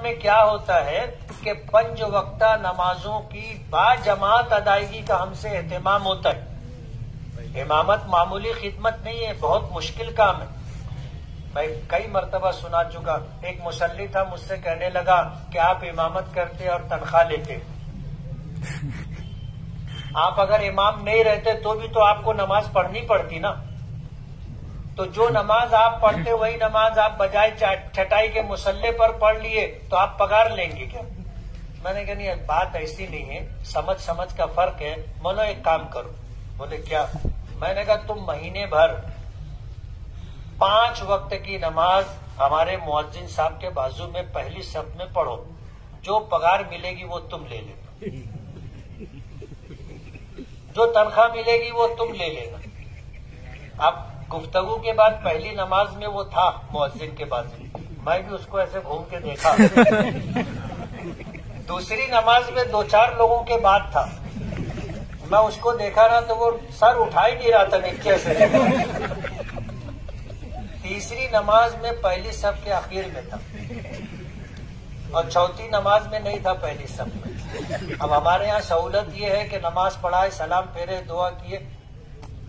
में क्या होता है कि 5 वक्ता नमाजों की बाजमात अदायगी का हमसे एहतमाम होता है। इमामत मामूली खिदमत नहीं है, बहुत मुश्किल काम है। मैं कई मर्तबा सुना चुका, एक मुसल्ली था मुझसे कहने लगा कि आप इमामत करते और तनख्वाह लेते, आप अगर इमाम नहीं रहते तो भी तो आपको नमाज पढ़नी पड़ती ना, तो जो नमाज आप पढ़ते वही नमाज आप बजाय छटाई के मुसल्ले पर पढ़ लिए तो आप पगार लेंगे क्या? मैंने कहा नहीं, बात ऐसी नहीं है, समझ का फर्क है। बोलो एक काम करो। बोले क्या? मैंने कहा तुम महीने भर 5 वक्त की नमाज हमारे मुअज्जिन साहब के बाजू में पहली सफ में पढ़ो, जो पगार मिलेगी वो तुम ले लेना, जो तनख्वाह मिलेगी वो तुम ले लेना। अब गुफ्तगू के बाद पहली नमाज में वो था मुअज्जिन के बाजू, मैं भी उसको ऐसे घूम के देखा। दूसरी नमाज में 2-4 लोगों के बाद था, मैं उसको देखा ना तो वो सर उठा ही नहीं रहा था नीचे से। तीसरी नमाज में पहली सफ के आखिर में था और चौथी नमाज में नहीं था पहली सफ में। अब हमारे यहाँ सहूलत ये है कि नमाज पढ़ाए, सलाम फेरे, दुआ किए,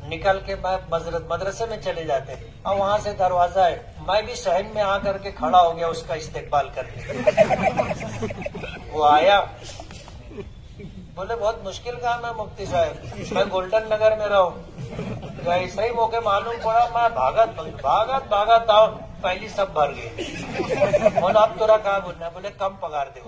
निकल के मदरसे में चले जाते हैं और वहां से दरवाजा है, मैं भी सहन में आकर के खड़ा हो गया उसका इस्तेकबाल करने। वो आया, बोले बहुत मुश्किल काम है मुफ्ती साहब, मैं गोल्डन नगर में रहूं, ऐसा ही मौके मालूम पड़ा, मैं भागत आओ, पहली सब भर गई। बोला अब तोरा कहाँ बोलना? बोले कम पगार दे।